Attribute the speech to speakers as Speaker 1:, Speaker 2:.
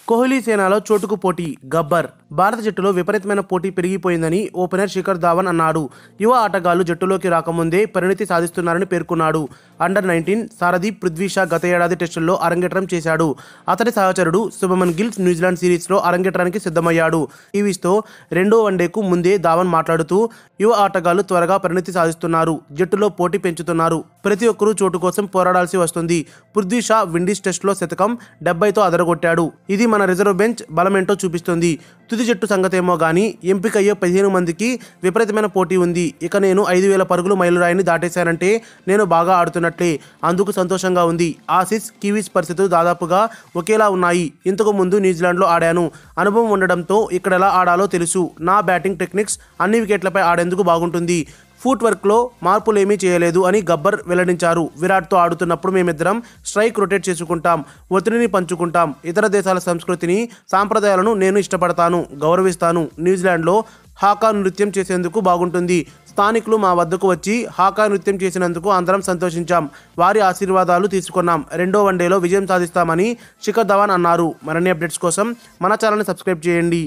Speaker 1: కోహ్లీ సేనలో చోటుకు పోటీ గబ్బర్. భారత జట్టులో విపరీతమైన పోటీ పెరిగిపోయిందని ఓపెనర్ శిఖర్ ధావన్ అన్నాడు. యువ ఆటగాళ్లు జట్టులోకి రాకముందే పరిణితి సాధిస్తున్నారని పేర్కొన్నాడు. అండర్-19 సారథి పృథ్వీ షా గత ఏడాది టెస్టుల్లో అరంగేట్రం చేశాడు. అతడి సహచరుడు శుభమన్ గిల్ న్యూజిలాండ్ సిరీస్లో అరంగేట్రానికి సిద్ధమయ్యాడు. కివీస్తో రెండో వన్డేకు ముందే ధావన్ మాట్లాడుతూ యువ ఆటగాళ్లు త్వరగా పరిణితి సాధిస్తున్నారు, జట్టులో పోటీ పెంచుతున్నారు, ప్రతి ఒక్కరూ చోటు కోసం పోరాడాల్సి వస్తుంది. పృథ్వీ షా విండీస్ టెస్టులో శతకం 70తో అదరగొట్టాడు. ఇది మన రిజర్వ్ బెంచ్ బలమేంటో చూపిస్తుంది. తుది జట్టు సంగతేమో గానీ ఎంపికయ్యే 15 మందికి విపరీతమైన పోటీ ఉంది. ఇక నేను 5000 పరుగుల మైలురాయిని దాటేశానంటే నేను బాగా ఆడుతున్నట్లే. అందుకు సంతోషంగా ఉంది. ఆసీస్, కివీస్ పరిస్థితులు దాదాపుగా ఒకేలా ఉన్నాయి. ఇంతకు ముందు న్యూజిలాండ్లో ఆడాను. అనుభవం ఉండడంతో ఇక్కడ ఎలా ఆడాలో తెలుసు. నా బ్యాటింగ్ టెక్నిక్స్ అన్ని వికెట్లపై ఆడేందుకు బాగుంటుంది. ఫుట్ వర్క్లో మార్పులేమీ చేయలేదు అని గబ్బర్ వెల్లడించారు. విరాట్తో ఆడుతున్నప్పుడు మేమిద్దరం స్ట్రైక్ రొటేట్ చేసుకుంటాం, ఒత్తిడిని పంచుకుంటాం. ఇతర దేశాల సంస్కృతిని, సాంప్రదాయాలను నేను ఇష్టపడతాను, గౌరవిస్తాను. న్యూజిలాండ్లో హాకా నృత్యం చేసేందుకు బాగుంటుంది. స్థానికులు మా వద్దకు వచ్చి హాకా నృత్యం చేసినందుకు అందరం సంతోషించాం. వారి ఆశీర్వాదాలు తీసుకున్నాం. రెండో వన్డేలో విజయం సాధిస్తామని శిఖర్ ధవన్ అన్నారు. మరిన్ని అప్డేట్స్ కోసం మన ఛానల్ని సబ్స్క్రైబ్ చేయండి.